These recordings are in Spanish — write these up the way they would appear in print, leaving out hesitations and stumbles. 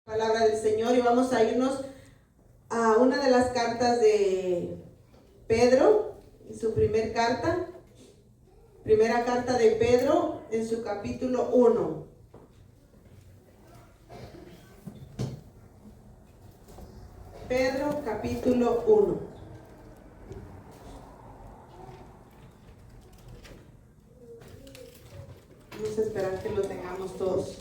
Palabra del Señor, y vamos a irnos a una de las cartas de Pedro, en su primera carta de Pedro, en su capítulo 1. Pedro, capítulo 1. Vamos a esperar que lo tengamos todos.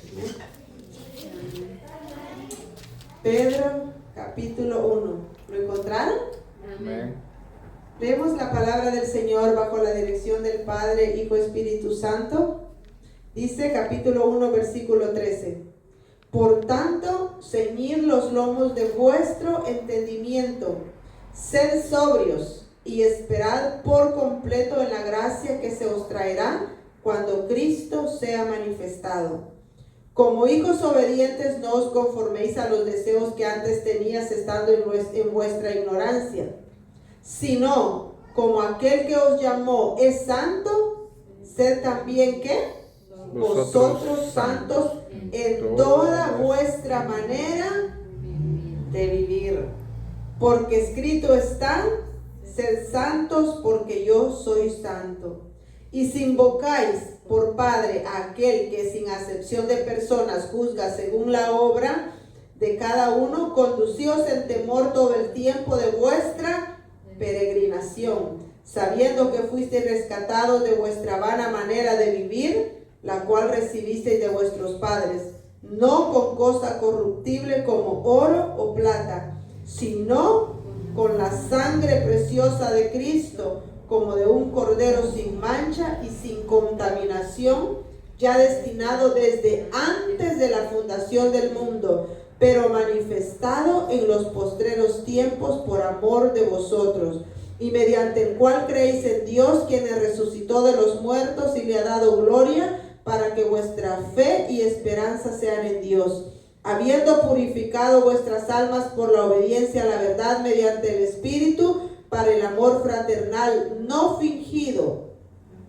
Pedro, capítulo 1. ¿Lo encontraron? Amén. Leemos la palabra del Señor bajo la dirección del Padre, Hijo, Espíritu Santo. Dice capítulo 1, versículo 13. Por tanto, ceñid los lomos de vuestro entendimiento, sed sobrios y esperad por completo en la gracia que se os traerá cuando Cristo sea manifestado. Como hijos obedientes, no os conforméis a los deseos que antes tenías estando en vuestra ignorancia, sino como aquel que os llamó es santo, sed también ¿qué? Vosotros santos en toda vuestra manera de vivir. Porque escrito está, sed santos porque yo soy santo. Y si invocáis por Padre a aquel que sin acepción de personas juzga según la obra de cada uno, conducíos en temor todo el tiempo de vuestra peregrinación, sabiendo que fuisteis rescatados de vuestra vana manera de vivir, la cual recibisteis de vuestros padres, no con cosa corruptible como oro o plata, sino con la sangre preciosa de Cristo, como de un cordero sin mancha y sin contaminación, ya destinado desde antes de la fundación del mundo, pero manifestado en los postreros tiempos por amor de vosotros, y mediante el cual creéis en Dios, quien le resucitó de los muertos y le ha dado gloria, para que vuestra fe y esperanza sean en Dios, habiendo purificado vuestras almas por la obediencia a la verdad mediante el Espíritu, para el amor fraternal no fingido.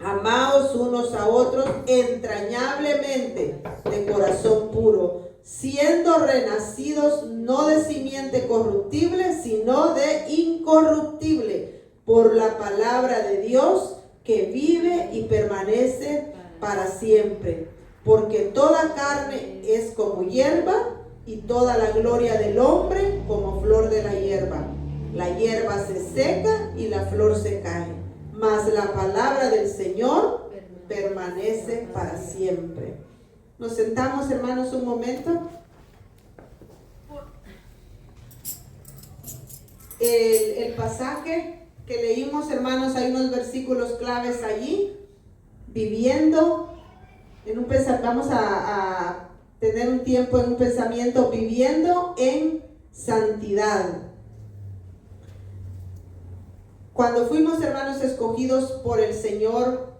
Amaos unos a otros entrañablemente de corazón puro, siendo renacidos no de simiente corruptible, sino de incorruptible, por la palabra de Dios que vive y permanece para siempre. Porque toda carne es como hierba, y toda la gloria del hombre como flor de la hierba. La hierba se seca y la flor se cae, mas la palabra del Señor permanece para siempre. Nos sentamos, hermanos, un momento. El pasaje que leímos, hermanos, hay unos versículos claves allí. Viviendo en un pensamiento, vamos a tener un tiempo en un pensamiento, viviendo en santidad. Cuando fuimos, hermanos, escogidos por el Señor,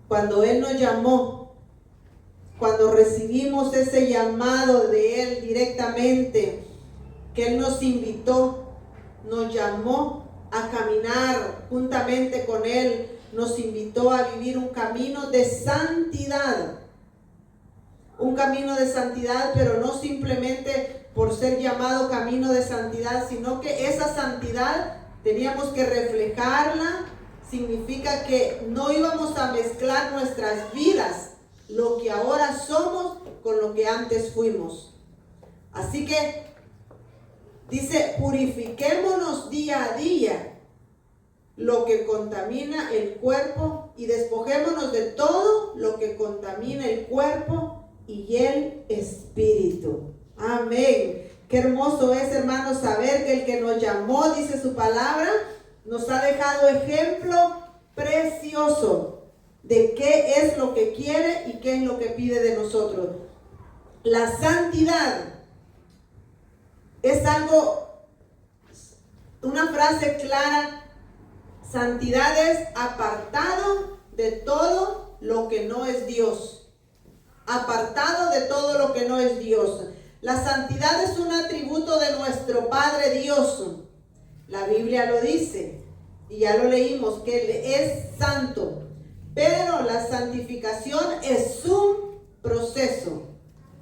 cuando Él nos llamó, cuando recibimos ese llamado de Él directamente, que Él nos invitó, nos llamó a caminar juntamente con Él, nos invitó a vivir un camino de santidad. Un camino de santidad, pero no simplemente por ser llamado camino de santidad, sino que esa santidad teníamos que reflejarla. Significa que no íbamos a mezclar nuestras vidas, lo que ahora somos, con lo que antes fuimos. Así que dice, purifiquémonos día a día lo que contamina el cuerpo y despojémonos de todo lo que contamina el cuerpo y el espíritu. Amén. Qué hermoso es, hermanos, saber que el que nos llamó, dice su palabra, nos ha dejado ejemplo precioso de qué es lo que quiere y qué es lo que pide de nosotros. La santidad es algo, una frase clara. Santidad es apartado de todo lo que no es Dios. Apartado de todo lo que no es Dios. La santidad es un atributo de nuestro Padre Dios. La Biblia lo dice, y ya lo leímos, que Él es santo. Pero la santificación es un proceso.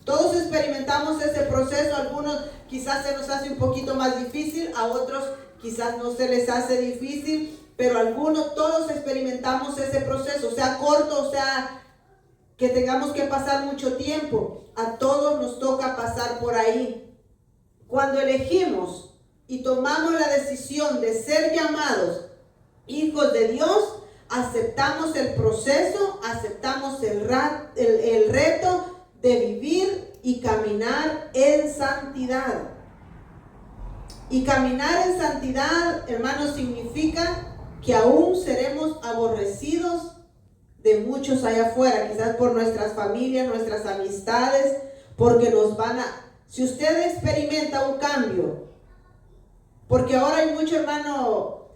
Todos experimentamos ese proceso. Algunos quizás se nos hace un poquito más difícil, a otros quizás no se les hace difícil, pero todos experimentamos ese proceso, sea corto, sea que tengamos que pasar mucho tiempo. A todos nos toca pasar por ahí. Cuando elegimos y tomamos la decisión de ser llamados hijos de Dios, aceptamos el proceso, aceptamos el reto de vivir y caminar en santidad. Y caminar en santidad, hermanos, significa que aún seremos aborrecidos de muchos allá afuera, quizás por nuestras familias, nuestras amistades, porque si usted experimenta un cambio, porque ahora hay mucho, hermano,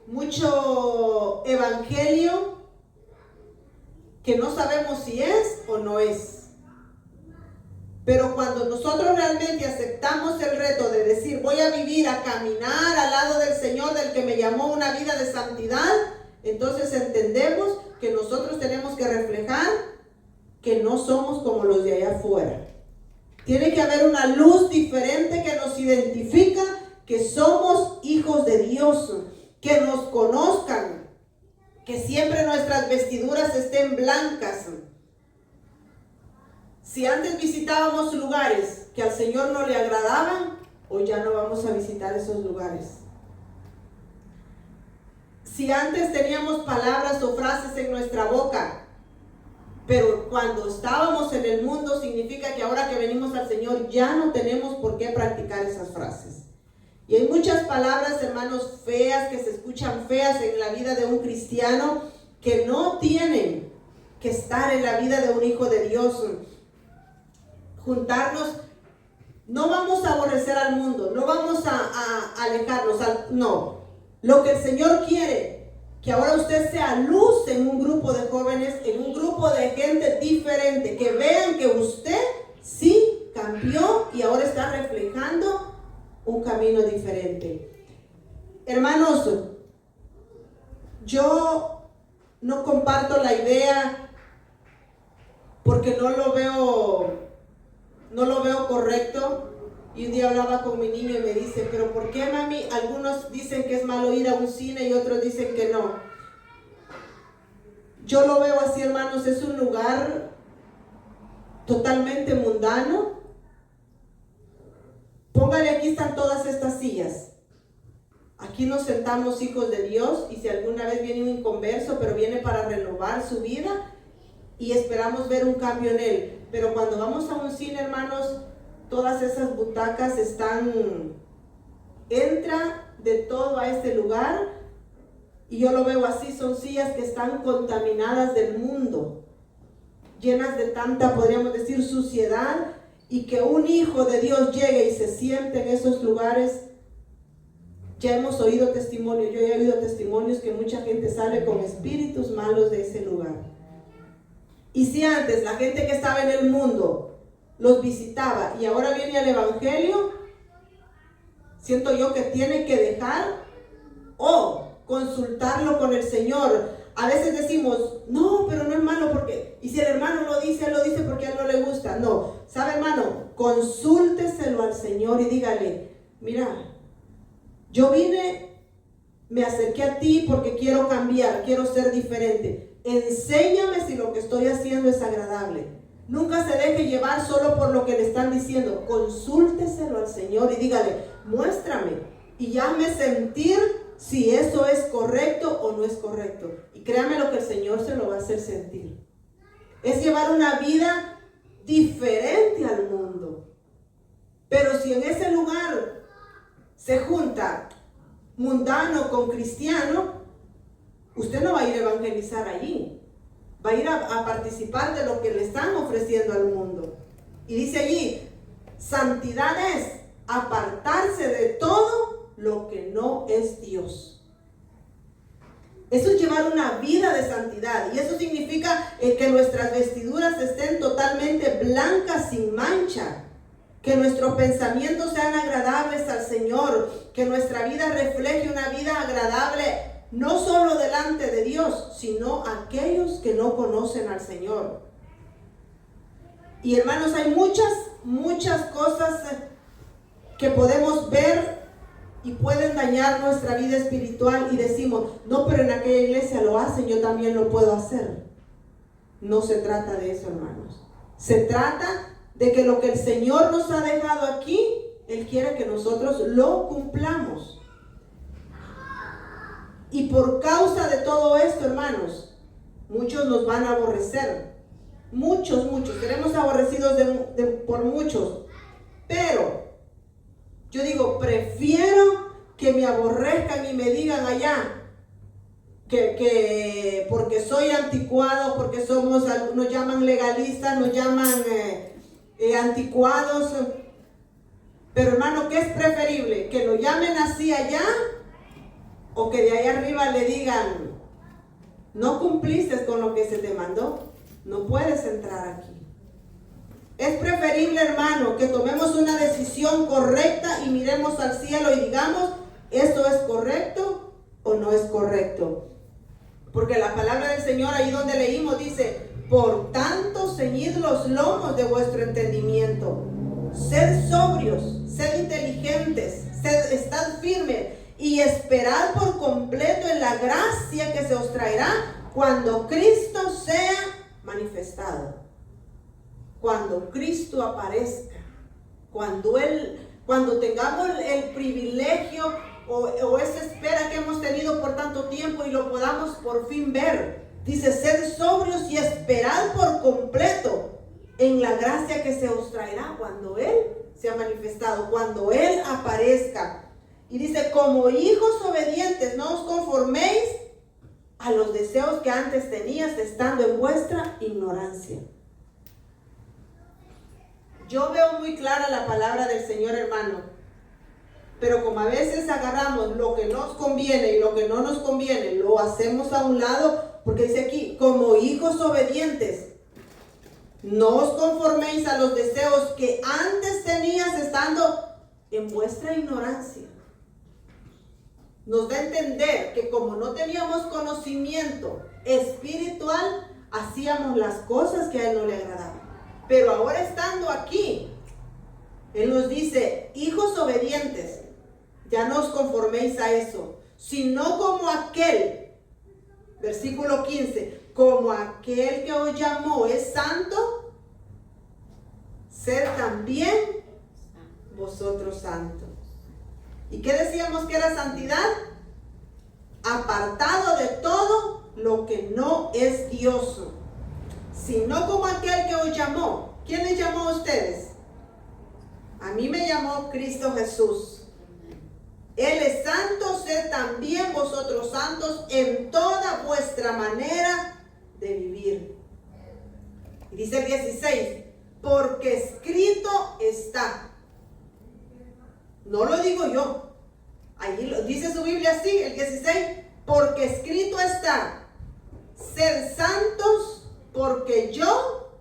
mucho evangelio que no sabemos si es o no es. Pero cuando nosotros realmente aceptamos el reto de decir, voy a vivir, a caminar al lado del Señor, del que me llamó a una vida de santidad, entonces entendemos que nosotros tenemos que reflejar que no somos como los de allá afuera. Tiene que haber una luz diferente que nos identifica que somos hijos de Dios, que nos conozcan, que siempre nuestras vestiduras estén blancas. Si antes visitábamos lugares que al Señor no le agradaban, hoy ya no vamos a visitar esos lugares. Si antes teníamos palabras o frases en nuestra boca, pero cuando estábamos en el mundo, significa que ahora que venimos al Señor ya no tenemos por qué practicar esas frases. Y hay muchas palabras, hermanos, feas, que se escuchan feas en la vida de un cristiano, que no tienen que estar en la vida de un hijo de Dios. Juntarnos, no vamos a aborrecer al mundo, no vamos a alejarnos, no. Lo que el Señor quiere, que ahora usted sea luz en un grupo de jóvenes, en un grupo de gente diferente, que vean que usted sí cambió y ahora está reflejando un camino diferente. Hermanos, yo no comparto la idea porque no lo veo correcto. Y un día hablaba con mi niño y me dice, pero ¿por qué, mami? Algunos dicen que es malo ir a un cine y otros dicen que no. Yo lo veo así, hermanos, es un lugar totalmente mundano. Póngale, aquí están todas estas sillas. Aquí nos sentamos hijos de Dios, y si alguna vez viene un inconverso, pero viene para renovar su vida y esperamos ver un cambio en él. Pero cuando vamos a un cine, hermanos, todas esas butacas entra de todo a este lugar, y yo lo veo así, son sillas que están contaminadas del mundo, llenas de tanta, podríamos decir, suciedad, y que un hijo de Dios llegue y se siente en esos lugares. Ya hemos oído testimonios, yo he oído testimonios que mucha gente sale con espíritus malos de ese lugar. Y si antes la gente que estaba en el mundo los visitaba y ahora viene al evangelio, siento yo que tiene que dejar o consultarlo con el Señor. A veces decimos, no, pero no es malo porque, y si el hermano lo dice, él lo dice porque a él no le gusta. No, ¿sabe, hermano? Consúlteselo al Señor y dígale, mira, yo vine, me acerqué a ti porque quiero cambiar, quiero ser diferente. Enséñame si lo que estoy haciendo es agradable. Nunca se deje llevar solo por lo que le están diciendo. Consúlteselo al Señor y dígale, muéstrame y hazme sentir si eso es correcto o no es correcto. Y créame lo que el Señor se lo va a hacer sentir. Es llevar una vida diferente al mundo. Pero si en ese lugar se junta mundano con cristiano, usted no va a ir a evangelizar allí. Va a ir a participar de lo que le están ofreciendo al mundo. Y dice allí, santidad es apartarse de todo lo que no es Dios. Eso es llevar una vida de santidad. Y eso significa que nuestras vestiduras estén totalmente blancas, sin mancha. Que nuestros pensamientos sean agradables al Señor. Que nuestra vida refleje una vida agradable, no solo delante de Dios, sino aquellos que no conocen al Señor. Y hermanos, hay muchas cosas que podemos ver y pueden dañar nuestra vida espiritual y decimos, no, pero en aquella iglesia lo hacen, yo también lo puedo hacer. No se trata de eso, hermanos. Se trata de que lo que el Señor nos ha dejado aquí, Él quiere que nosotros lo cumplamos. Y por causa de todo esto, hermanos, muchos nos van a aborrecer. Muchos. Seremos aborrecidos por muchos. Pero yo digo, prefiero que me aborrezcan y me digan allá que porque soy anticuado, porque nos llaman legalistas, nos llaman anticuados. Pero hermano, ¿qué es preferible? ¿Que lo llamen así allá? ¿O que de allá arriba le digan, no cumpliste con lo que se te mandó, no puedes entrar aquí? Es preferible, hermano, que tomemos una decisión correcta y miremos al cielo y digamos, ¿esto es correcto o no es correcto? Porque la palabra del Señor, ahí donde leímos, dice, por tanto, ceñid los lomos de vuestro entendimiento. Sed sobrios, sed inteligentes, estad firmes y esperad por completo en la gracia que se os traerá cuando Cristo sea manifestado. Cuando Cristo aparezca, cuando tengamos el privilegio o esa espera que hemos tenido por tanto tiempo y lo podamos por fin ver. Dice, sed sobrios y esperad por completo en la gracia que se os traerá cuando Él sea manifestado, cuando Él aparezca. Y dice, como hijos obedientes, no os conforméis a los deseos que antes tenías estando en vuestra ignorancia. Yo veo muy clara la palabra del Señor, hermano, pero como a veces agarramos lo que nos conviene y lo que no nos conviene, lo hacemos a un lado, porque dice aquí, como hijos obedientes, no os conforméis a los deseos que antes tenías estando en vuestra ignorancia. Nos da a entender que como no teníamos conocimiento espiritual, hacíamos las cosas que a Él no le agradaban. Pero ahora estando aquí, Él nos dice, hijos obedientes, ya no os conforméis a eso, sino como aquel, versículo 15, como aquel que os llamó es santo, sed también vosotros santos. ¿Y qué decíamos que era santidad? Apartado de todo lo que no es Dios, sino como aquel que os llamó. ¿Quién les llamó a ustedes? A mí me llamó Cristo Jesús. Él es santo, sed también vosotros santos en toda vuestra manera de vivir. Y dice el 16, porque escrito está. No lo digo yo. Allí lo dice su Biblia así, el 16, porque escrito está, sed santos porque yo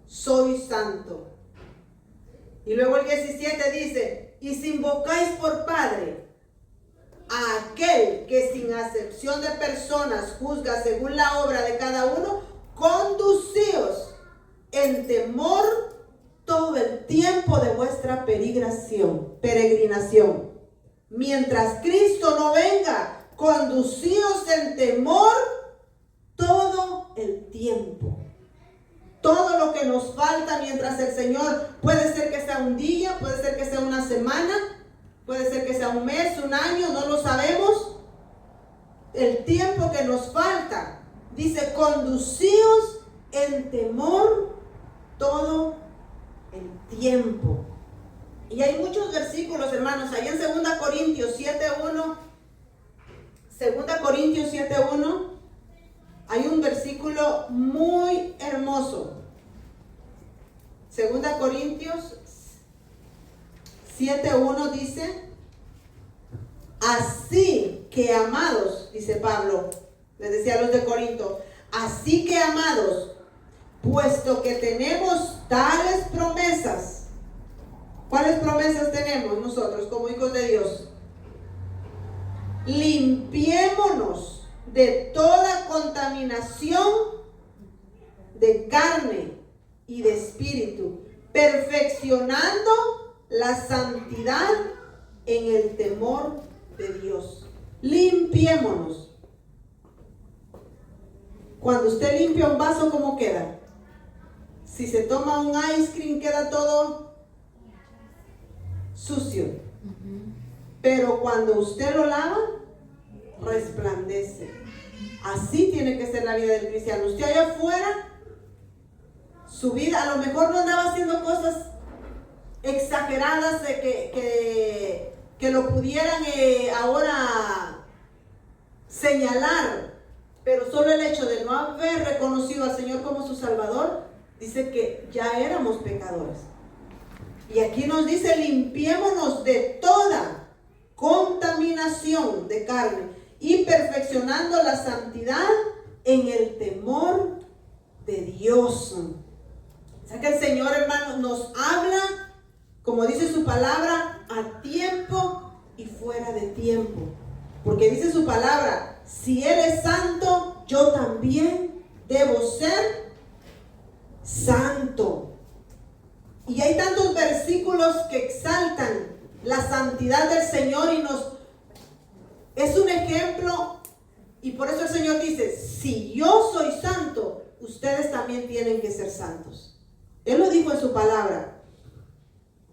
soy santo. Y luego el 17 dice, y si invocáis por Padre a aquel que sin acepción de personas juzga según la obra de cada uno, conducíos en temor todo el tiempo de vuestra peregrinación. Mientras Cristo no venga, conducíos en temor todo el tiempo. Todo lo que nos falta mientras el Señor, puede ser que sea un día, puede ser que sea una semana, puede ser que sea un mes, un año, no lo sabemos. El tiempo que nos falta, dice, conducíos en temor todo el tiempo. Y hay muchos versículos, hermanos, ahí en 2 Corintios 7:1, 2 Corintios 7:1, hay un versículo muy hermoso. 2 Corintios 7:1 dice, así que amados, dice Pablo, les decía a los de Corinto, así que amados, puesto que tenemos tales promesas. ¿Cuáles promesas tenemos nosotros como hijos de Dios? Limpiémonos de toda contaminación de carne y de espíritu, perfeccionando la santidad en el temor de Dios. Limpiémonos. Cuando usted limpia un vaso, ¿cómo queda? Si se toma un ice cream, queda todo sucio. Pero cuando usted lo lava, resplandece. Así tiene que ser la vida del cristiano. Usted allá afuera, su vida, a lo mejor no andaba haciendo cosas exageradas de que lo pudieran ahora señalar, pero solo el hecho de no haber reconocido al Señor como su Salvador, dice que ya éramos pecadores. Y aquí nos dice, limpiémonos de toda contaminación de carne y perfeccionando la santidad en el temor de Dios. O sea que el Señor, hermano, nos habla, como dice su palabra, a tiempo y fuera de tiempo. Porque dice su palabra, si Él es santo, yo también debo ser santo. Y hay tantos versículos que exaltan la santidad del Señor y es un ejemplo. Y por eso el Señor dice, si yo soy santo, ustedes también tienen que ser santos. Él lo dijo en su palabra.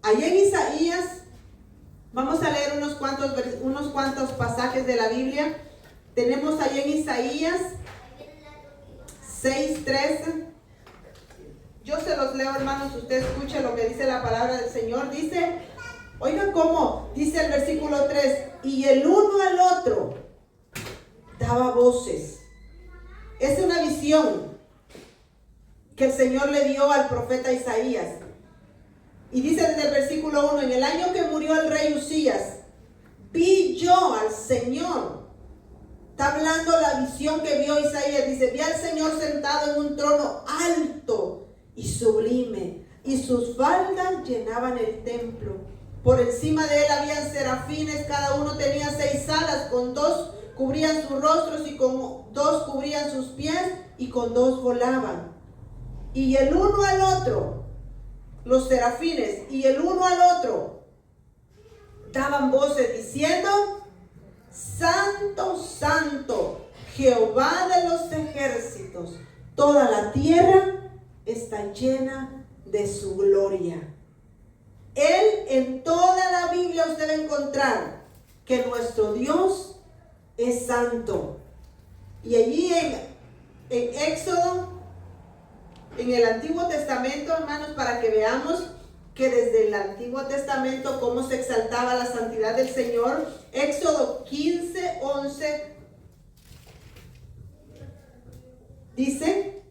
Allá en Isaías, vamos a leer unos cuantos pasajes de la Biblia. Tenemos allá en Isaías 6:13. Yo se los leo, hermanos, usted escuche lo que dice la palabra del Señor. Dice, oigan cómo dice el versículo 3, y el uno al otro daba voces. Es una visión que el Señor le dio al profeta Isaías. Y dice desde el versículo 1, en el año que murió el rey Usías, vi yo al Señor. Está hablando la visión que vio Isaías. Dice, vi al Señor sentado en un trono alto y sublime, y sus faldas llenaban el templo. Por encima de él habían serafines, cada uno tenía 6 alas, con 2 cubrían sus rostros y con 2 cubrían sus pies, y con 2 volaban. Y el uno al otro, los serafines, y el uno al otro daban voces diciendo, Santo, Santo, Jehová de los ejércitos, toda la tierra está llena de su gloria. Él, en toda la Biblia usted va a encontrar que nuestro Dios es santo. Y allí en Éxodo, en el Antiguo Testamento, hermanos, para que veamos que desde el Antiguo Testamento cómo se exaltaba la santidad del Señor. Éxodo 15:11 dice,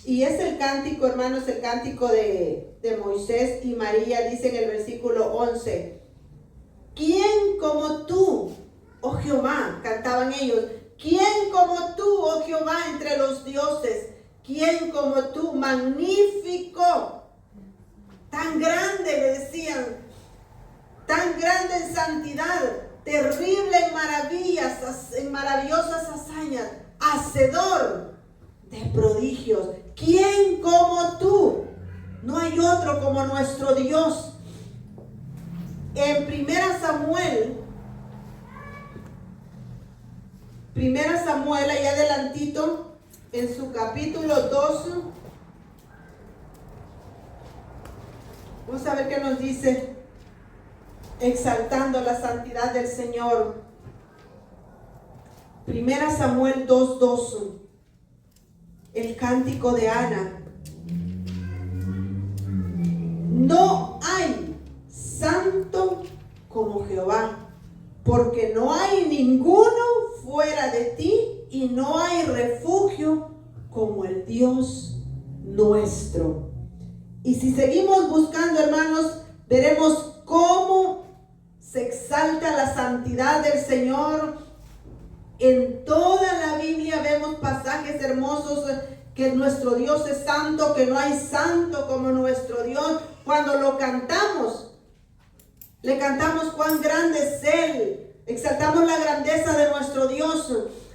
y es el cántico, hermanos, el cántico de Moisés y María. Dice en el versículo 11, ¿quién como tú, oh Jehová? Cantaban ellos, ¿quién como tú, oh Jehová, entre los dioses? ¿Quién como tú, magnífico? Tan grande, le decían, tan grande en santidad, terrible en maravillas, en maravillosas hazañas, hacedor de prodigios. ¿Quién como tú? No hay otro como nuestro Dios. En Primera Samuel, allá adelantito, en su capítulo 2, vamos a ver qué nos dice, exaltando la santidad del Señor. Primera Samuel 2:2, el cántico de Ana. No hay santo como Jehová, porque no hay ninguno fuera de ti, y no hay refugio como el Dios nuestro. Y si seguimos buscando, hermanos, veremos cómo se exalta la santidad del Señor. En toda la Biblia vemos pasajes hermosos que nuestro Dios es santo, que no hay santo como nuestro Dios. Cuando lo cantamos, le cantamos cuán grande es Él. Exaltamos la grandeza de nuestro Dios.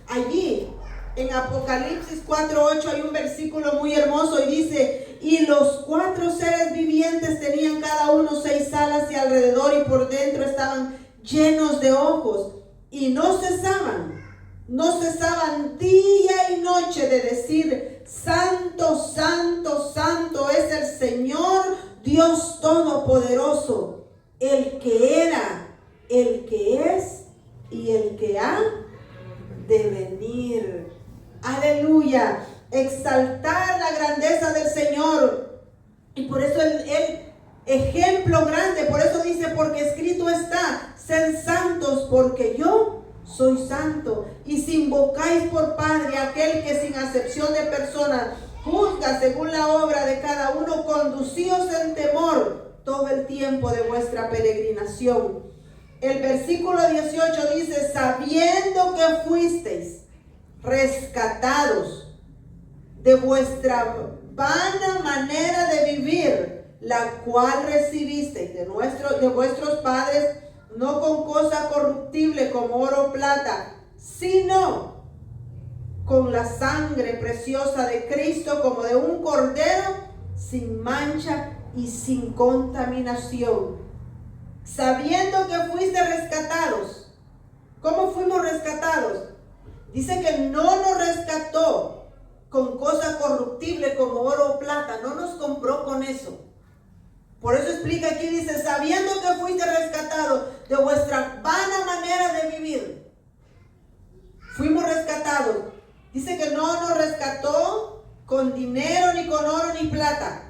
Allí, en Apocalipsis 4:8 hay un versículo muy hermoso y dice, Y los 4 seres vivientes tenían cada uno 6 alas y alrededor y por dentro estaban llenos de ojos. Y no cesaban día y noche de decir: Santo, Santo, Santo es el Señor Dios Todopoderoso, el que era, el que es y el que ha de venir. Aleluya. Exaltar la grandeza del Señor. Y por eso el ejemplo grande, por eso dice: porque escrito está, sed santos porque yo soy santo. Y si invocáis por Padre aquel que sin acepción de personas juzga según la obra de cada uno, conducíos en temor todo el tiempo de vuestra peregrinación. El versículo 18 dice: sabiendo que fuisteis rescatados de vuestra vana manera de vivir, la cual recibisteis de vuestros padres, no con cosa corruptible como oro o plata, sino con la sangre preciosa de Cristo, como de un cordero, sin mancha y sin contaminación. Sabiendo que fuiste rescatados. ¿Cómo fuimos rescatados? Dice que no nos rescató con cosa corruptible como oro o plata, no nos compró con eso. Por eso explica aquí, dice: sabiendo que fuiste rescatados de vuestra vana manera de vivir. Fuimos rescatados. Dice que no nos rescató con dinero, ni con oro, ni plata.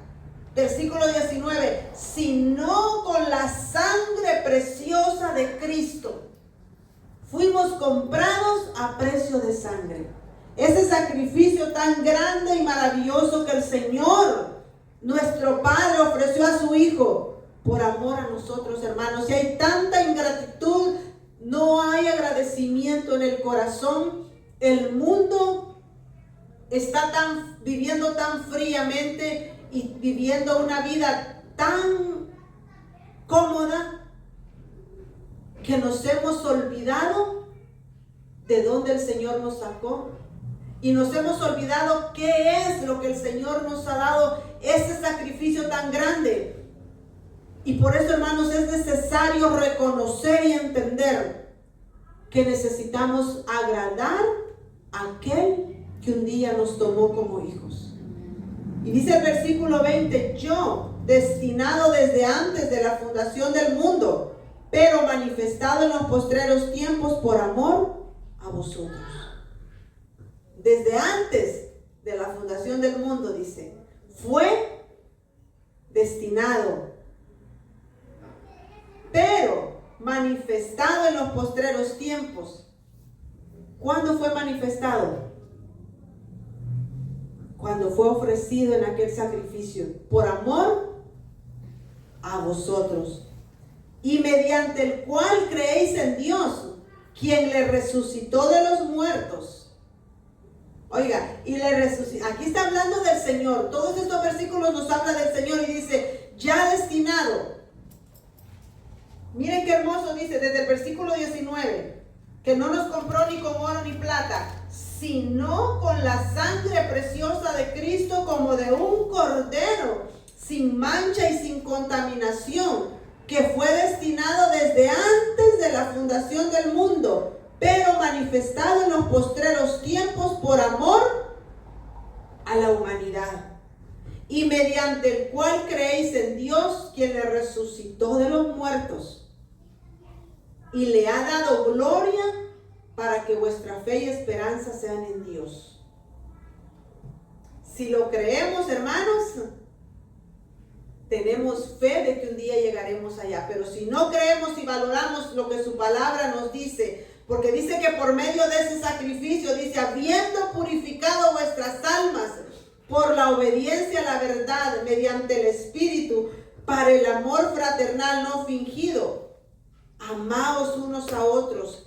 Versículo 19, sino con la sangre preciosa de Cristo. Fuimos comprados a precio de sangre. Ese sacrificio tan grande y maravilloso que el Señor, nuestro Padre, ofreció a su Hijo por amor a nosotros, hermanos. Si hay tanta ingratitud, no hay agradecimiento en el corazón. El mundo está viviendo tan fríamente y viviendo una vida tan cómoda que nos hemos olvidado de dónde el Señor nos sacó. Y nos hemos olvidado qué es lo que el Señor nos ha dado, ese sacrificio tan grande. Y por eso, hermanos, es necesario reconocer y entender que necesitamos agradar a aquel que un día nos tomó como hijos. Y dice el versículo 20: yo, destinado desde antes de la fundación del mundo, pero manifestado en los postreros tiempos por amor a vosotros. Desde antes de la fundación del mundo, dice, fue destinado, pero manifestado en los postreros tiempos. ¿Cuándo fue manifestado? Cuando fue ofrecido en aquel sacrificio, por amor a vosotros, y mediante el cual creéis en Dios, quien le resucitó de los muertos. Oiga, y le resucitó. Aquí está hablando del Señor. Todos estos versículos nos hablan del Señor y dice, ya destinado. Miren qué hermoso dice desde el versículo 19, que no nos compró ni con oro ni plata, sino con la sangre preciosa de Cristo, como de un cordero, sin mancha y sin contaminación, que fue destinado desde antes de la fundación del mundo, pero manifestado en los postreros tiempos por amor a la humanidad, y mediante el cual creéis en Dios, quien le resucitó de los muertos y le ha dado gloria, para que vuestra fe y esperanza sean en Dios. Si lo creemos, hermanos, tenemos fe de que un día llegaremos allá. Pero si no creemos y valoramos lo que su palabra nos dice, porque dice que por medio de ese sacrificio, dice, habiendo purificado vuestras almas por la obediencia a la verdad mediante el Espíritu, para el amor fraternal no fingido, amaos unos a otros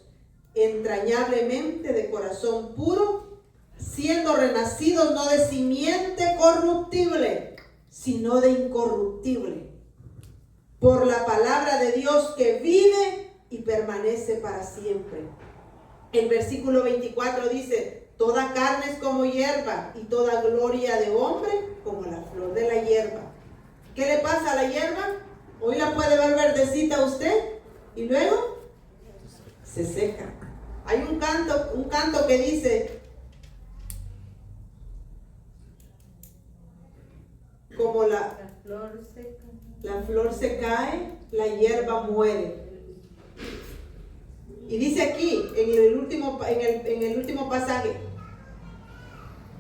entrañablemente de corazón puro, siendo renacidos no de simiente corruptible, sino de incorruptible, por la palabra de Dios que vive y permanece para siempre. El versículo 24 dice, Toda carne es como hierba y toda gloria de hombre como la flor de la hierba. ¿Qué le pasa a la hierba? Hoy la puede ver verdecita usted y luego se seca. Hay un canto que dice, como la flor se cae, la hierba muere. Y dice aquí, en el último pasaje,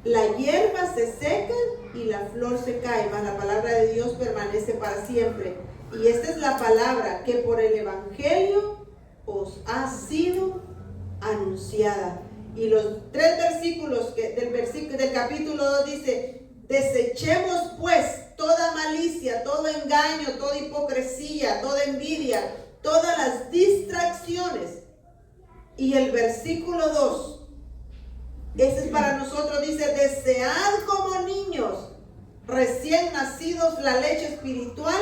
la hierba se seca y la flor se cae, mas la palabra de Dios permanece para siempre. Y esta es la palabra que por el Evangelio os ha sido anunciada. Y los 3 versículos del capítulo 2 dice, desechemos pues toda malicia, todo engaño, toda hipocresía, toda envidia, todas las distracciones. Y el versículo 2, ese es para nosotros, dice, desead como niños recién nacidos la leche espiritual,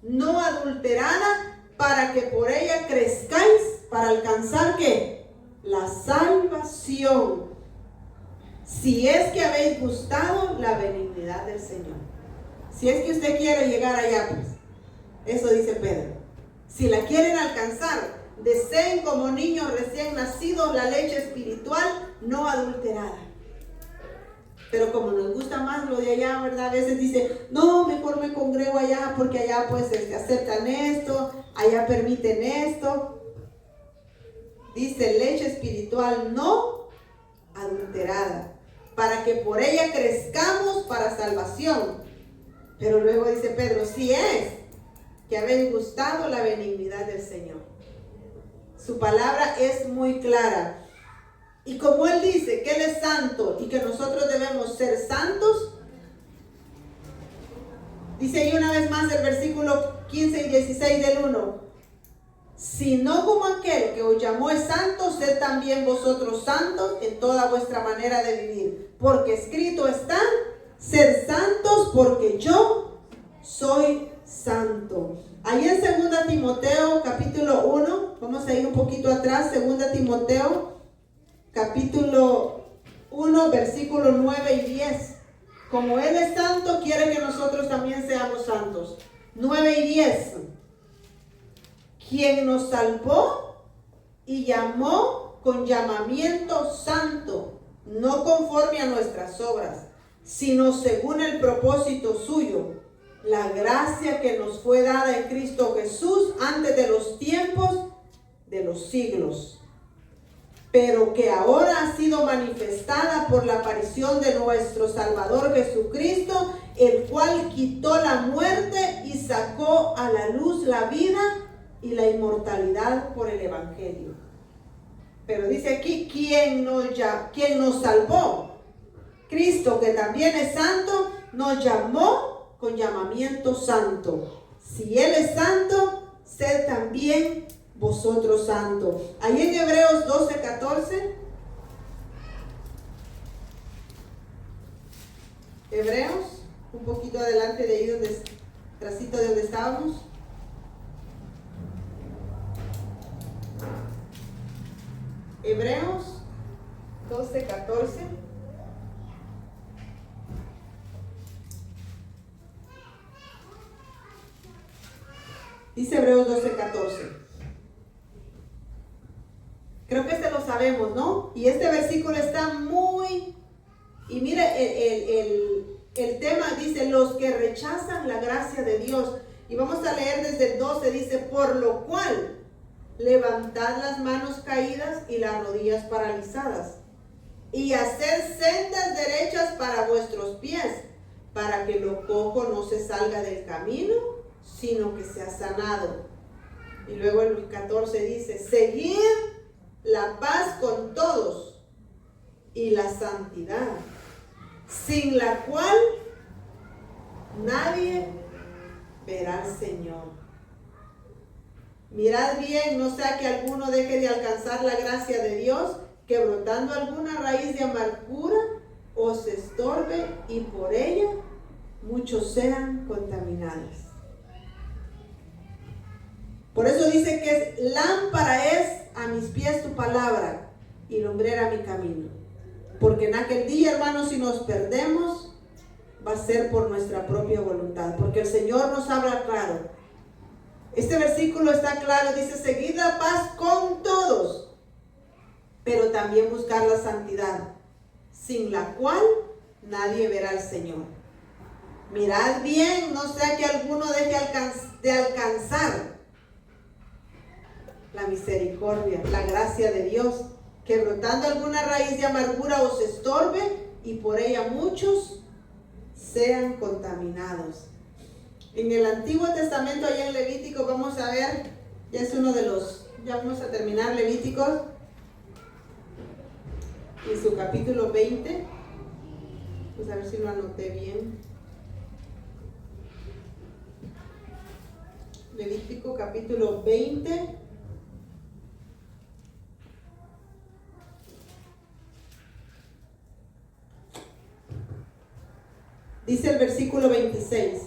no adulterada, para que por ella crezcáis, para alcanzar ¿qué? La salvación, si es que habéis gustado la benignidad del Señor. Si es que usted quiere llegar allá, pues, eso dice Pedro. Si la quieren alcanzar, deseen como niños recién nacidos la leche espiritual no adulterada. Pero como nos gusta más lo de allá, ¿verdad? A veces dice, no, mejor me congrego allá porque allá pues aceptan esto, allá permiten esto. Dice leche espiritual no adulterada, para que por ella crezcamos para salvación. Pero luego dice Pedro, si es que habéis gustado la benignidad del Señor. Su palabra es muy clara. Y como Él dice que Él es santo y que nosotros debemos ser santos, dice ahí una vez más el versículo 15 y 16 del 1. Si no como aquel que os llamó es santo, sed también vosotros santos en toda vuestra manera de vivir. Porque escrito está, sed santos porque yo soy santo. Ahí en 2 Timoteo capítulo 1, vamos a ir un poquito atrás, 2 Timoteo capítulo 1, versículos 9 y 10. Como Él es santo, quiere que nosotros también seamos santos. 9 y 10. Quien nos salvó y llamó con llamamiento santo, no conforme a nuestras obras, sino según el propósito suyo, la gracia que nos fue dada en Cristo Jesús antes de los tiempos de los siglos, pero que ahora ha sido manifestada por la aparición de nuestro Salvador Jesucristo, el cual quitó la muerte y sacó a la luz la vida y la inmortalidad por el Evangelio. Pero dice aquí, ¿quién nos salvó? Cristo, que también es santo, nos llamó con llamamiento santo. Si Él es santo, sed también vosotros santos. Ahí en Hebreos 12:14. Hebreos, un poquito adelante de ahí, trasito de donde estábamos. Hebreos 12:14. Dice Hebreos 12:14. Creo que lo sabemos, ¿no? Y este versículo está muy... Y mire, el tema dice, los que rechazan la gracia de Dios. Y vamos a leer desde el 12, dice, por lo cual, levantad las manos caídas y las rodillas paralizadas, y haced sendas derechas para vuestros pies, para que lo cojo no se salga del camino, sino que sea sanado. Y luego el 14 dice, seguid la paz con todos y la santidad, sin la cual nadie verá al Señor. Mirad bien, no sea que alguno deje de alcanzar la gracia de Dios, que brotando alguna raíz de amargura os estorbe y por ella muchos sean contaminados. Por eso dice que lámpara es a mis pies tu palabra y lumbrera mi camino. Porque en aquel día, hermanos, si nos perdemos, va a ser por nuestra propia voluntad, porque el Señor nos habla claro. Este versículo está claro, dice: seguid la paz con todos, pero también buscar la santidad, sin la cual nadie verá al Señor. Mirad bien, no sea que alguno deje de alcanzar la misericordia, la gracia de Dios, que brotando alguna raíz de amargura os estorbe, y por ella muchos sean contaminados. En el Antiguo Testamento, allá en Levítico, vamos a ver, ya es uno de los, ya vamos a terminar Levíticos, en su capítulo 20, pues a ver si lo anoté bien. Levítico capítulo 20. Dice el versículo 26.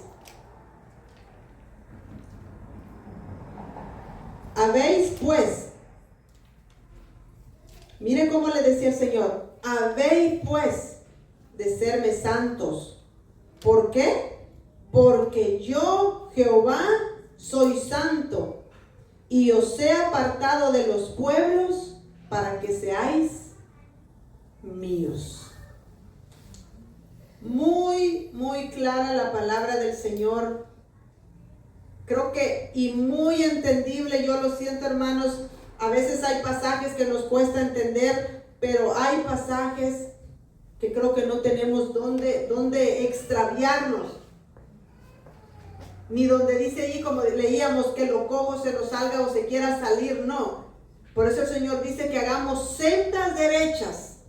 Habéis pues, mire cómo le decía el Señor, habéis pues de serme santos. ¿Por qué? Porque yo, Jehová, soy santo, y os he apartado de los pueblos para que seáis míos. Muy clara la palabra del Señor. Creo que, y muy entendible, yo lo siento, hermanos, a veces hay pasajes que nos cuesta entender, pero hay pasajes que creo que no tenemos donde extraviarnos. Ni donde dice allí, como leíamos, que lo cojo se nos salga o se quiera salir, no. Por eso el Señor dice que hagamos sendas derechas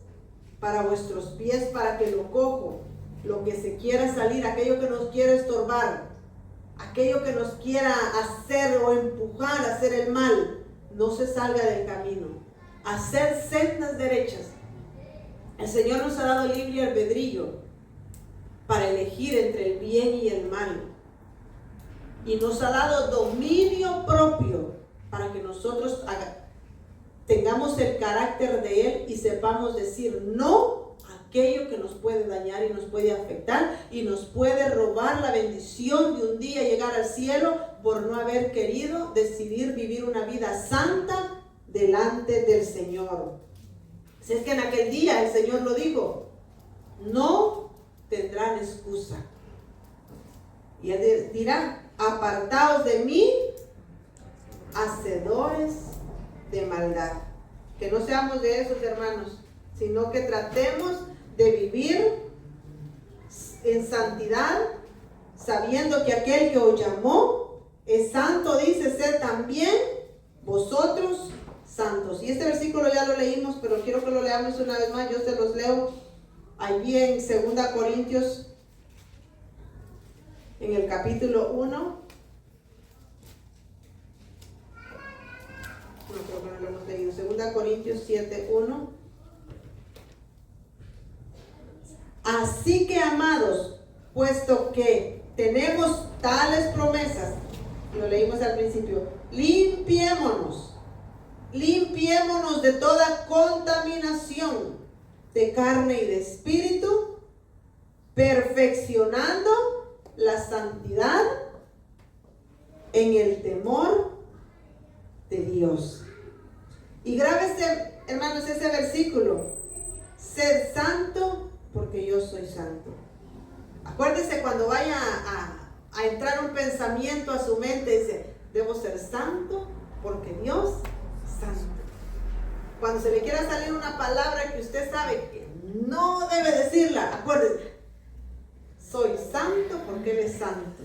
para vuestros pies, para que lo cojo, lo que se quiera salir, aquello que nos quiera estorbar, aquello que nos quiera hacer o empujar a hacer el mal, no se salga del camino. Hacer sendas derechas. El Señor nos ha dado libre albedrío para elegir entre el bien y el mal. Y nos ha dado dominio propio para que nosotros tengamos el carácter de Él y sepamos decir no a aquello que nos puede dañar y nos puede afectar y nos puede robar la bendición de un día llegar al cielo por no haber querido decidir vivir una vida santa delante del Señor. Si es que en aquel día el Señor lo dijo, no tendrán excusa. Y Él dirá: apartaos de mí, hacedores de maldad. Que no seamos de esos, hermanos, sino que tratemos de vivir en santidad, sabiendo que aquel que os llamó es santo, dice: sed también vosotros santos. Y este versículo ya lo leímos, pero quiero que lo leamos una vez más. Yo se los leo allí en 2 Corintios, en el capítulo 1. No, creo que no lo hemos leído. 2 Corintios 7:1. Así que, amados, puesto que tenemos tales promesas, lo leímos al principio, limpiémonos de toda contaminación de carne y de espíritu, perfeccionando la santidad en el temor de Dios. Y grábese, hermanos, ese versículo: sed santo porque yo soy santo. Acuérdese cuando vaya a entrar un pensamiento a su mente, dice: debo ser santo porque Dios es santo. Cuando se le quiera salir una palabra que usted sabe que no debe decirla, acuérdese: soy santo porque Él es santo.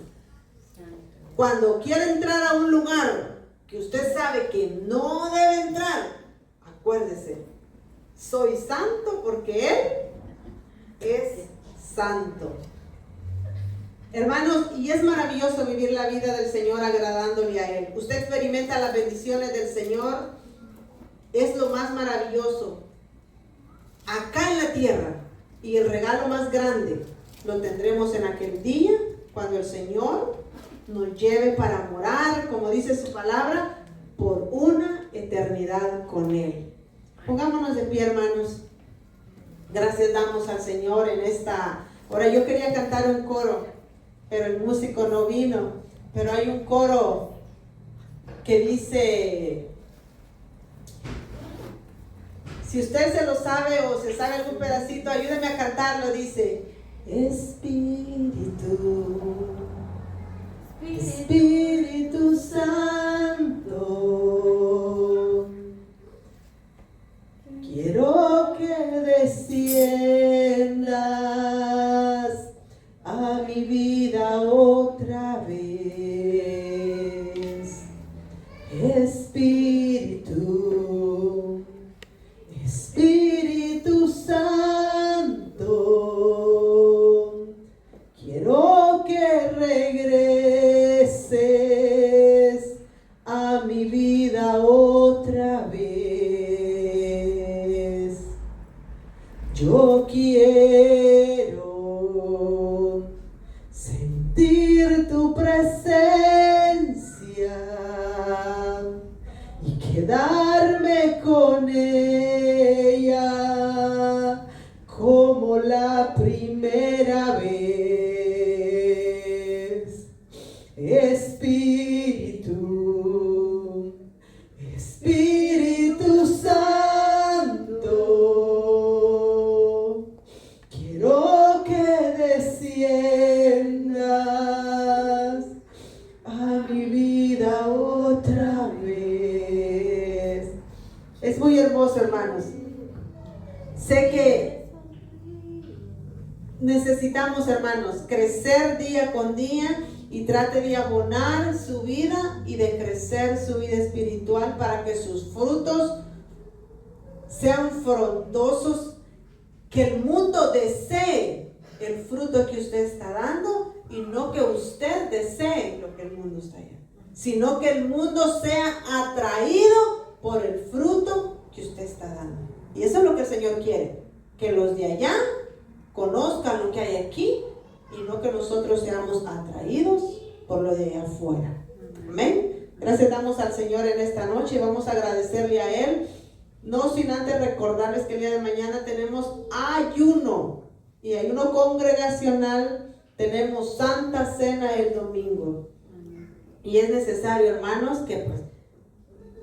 Cuando quiera entrar a un lugar que usted sabe que no debe entrar, acuérdese: soy santo porque Él es santo. Hermanos, y es maravilloso vivir la vida del Señor agradándole a Él. Usted experimenta las bendiciones del Señor, es lo más maravilloso acá en la tierra, y el regalo más grande lo tendremos en aquel día, cuando el Señor nos lleve para morar, como dice su palabra, por una eternidad con Él. Pongámonos de pie, hermanos. Gracias damos al Señor en esta hora. Yo quería cantar un coro, pero el músico no vino. Pero hay un coro que dice, si usted se lo sabe o se sabe algún pedacito, ayúdeme a cantarlo. Dice: Espíritu Santo, quiero que desciendas a mi vida otra vez. Espíritu Santo, quiero que regreses a mi vida otra vez. Yo quiero sentir tu presencia y quedarme con ella como la primera vez. Espíritu Santo, quiero que desciendas a mi vida otra vez. Es muy hermoso, hermanos. Sé que necesitamos, hermanos, crecer día con día, y trate de abonar su vida y de crecer su vida espiritual para que sus frutos sean frondosos, que el mundo desee el fruto que usted está dando y no que usted desee lo que el mundo está dando, sino que el mundo sea atraído por el fruto que usted está dando. Y eso es lo que el Señor quiere, que los de allá conozcan lo que hay aquí y no que nosotros seamos atraídos por lo de allá afuera. Amén. Gracias damos al Señor en esta noche y vamos a agradecerle a Él. No sin antes recordarles que el día de mañana tenemos ayuno, y ayuno congregacional. Tenemos Santa Cena el domingo. Y es necesario, hermanos, que pues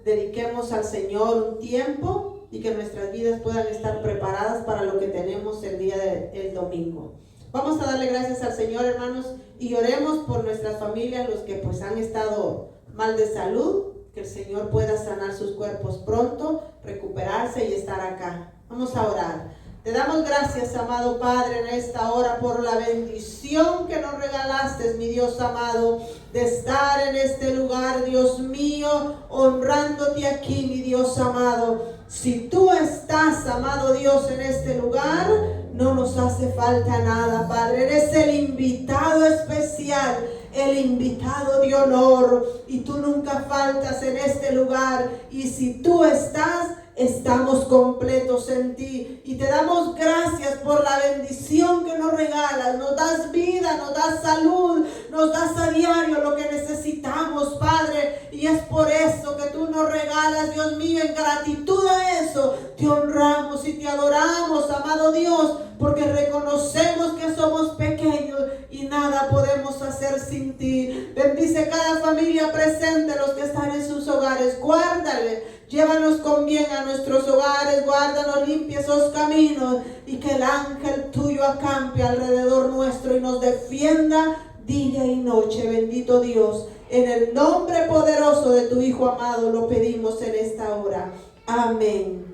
dediquemos al Señor un tiempo y que nuestras vidas puedan estar preparadas para lo que tenemos el día del domingo. Vamos a darle gracias al Señor, hermanos, y oremos por nuestras familias, los que pues han estado mal de salud, que el Señor pueda sanar sus cuerpos pronto, recuperarse y estar acá. Vamos a orar. Te damos gracias, amado Padre, en esta hora por la bendición que nos regalaste, mi Dios amado, de estar en este lugar, Dios mío, honrándote aquí, mi Dios amado. Si tú estás, amado Dios, en este lugar, no nos hace falta nada, Padre. Eres el invitado especial, el invitado de honor, y tú nunca faltas en este lugar. Y si tú estás, estamos completos en ti, y te damos gracias por la bendición que nos regalas. Nos das vida, nos das salud, nos das a diario lo que necesitamos, Padre, y es por eso que tú nos regalas, Dios mío. En gratitud a eso te honramos y te adoramos, amado Dios, porque reconocemos que somos pequeños y nada podemos hacer sin ti. Bendice cada familia presente, los que están en sus hogares, guárdale. Llévanos con bien a nuestros hogares, guárdanos, limpia esos caminos, y que el ángel tuyo acampe alrededor nuestro y nos defienda día y noche. Bendito Dios, en el nombre poderoso de tu Hijo amado lo pedimos en esta hora. Amén.